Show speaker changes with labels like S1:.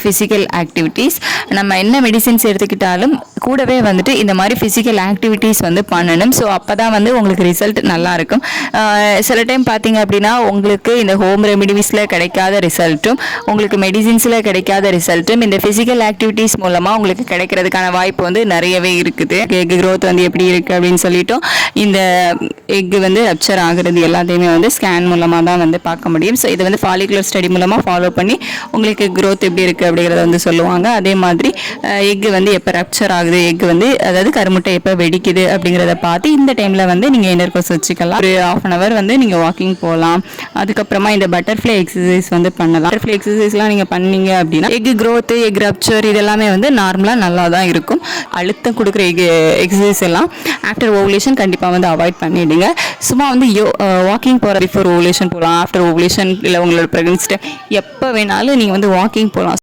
S1: Physical activities. நம்ம என்ன medicines எடுத்துக்கிட்டாலும் கூடவே வந்துட்டு இந்த மாதிரி ஃபிசிக்கல் ஆக்டிவிட்டீஸ் வந்து பண்ணணும். ஸோ அப்போ தான் வந்து உங்களுக்கு ரிசல்ட் நல்லாயிருக்கும். சில டைம் பார்த்தீங்க அப்படின்னா உங்களுக்கு இந்த ஹோம் ரெமிடிஸில் கிடைக்காத ரிசல்ட்டும் உங்களுக்கு மெடிசின்ஸில் கிடைக்காத ரிசல்ட்டும் இந்த ஃபிசிக்கல் ஆக்டிவிட்டீஸ் மூலமாக உங்களுக்கு கிடைக்கிறதுக்கான வாய்ப்பு வந்து நிறையவே இருக்குது. எக் க்ரோத் வந்து எப்படி இருக்குது அப்படின்னு சொல்லிட்டோம். இந்த எக் வந்து ரப்சர் ஆகிறது எல்லாத்தையுமே வந்து ஸ்கேன் மூலமாக தான் வந்து பார்க்க முடியும். ஸோ இதை வந்து ஃபாலிகுலர் ஸ்டடி மூலமாக ஃபாலோ பண்ணி உங்களுக்கு க்ரோத் எப்படி இருக்குது அப்படிங்கிறத வந்து சொல்லுவாங்க. அதே மாதிரி எக் வந்து எப்போ ரப்சர் ஆகுது, எக் வந்து அதாவது கருமுட்டை எப்போ வெடிக்குது அப்படிங்கிறத பார்த்து இந்த டைமில் வந்து நீங்கள் இன்னர் கோர்ஸ் வச்சுக்கலாம். ஒரு 1/2 hour வந்து நீங்கள் வாக்கிங் போகலாம். அதுக்கப்புறமா இந்த பட்டர்ஃப்ளை எக்ஸசைஸ் வந்து பண்ணலாம். பட்டர்ஃப்ளை எக்ஸசைஸ்லாம் நீங்கள் பண்ணீங்க அப்படின்னா எக் க்ரோத், எக் ரப்சர் இதெல்லாமே வந்து நார்மலாக நல்லா தான் இருக்கும். அழுத்தம் கொடுக்குற எக்ஸசைஸ் எல்லாம் ஆஃப்டர் ஓவுலேஷன் கண்டிப்பாக வந்து அவாய்ட் பண்ணிவிடுங்க. சும்மா வந்து வாக்கிங் போகிற பிஃபோர் ஓவுலேஷன் போகலாம், ஆஃப்டர் ஓவுலேஷன் இல்லை உங்களோட ப்ரெக்னன்சி டைம் எப்போ வேணாலும் நீங்கள் வந்து வாக்கிங் போகலாம்.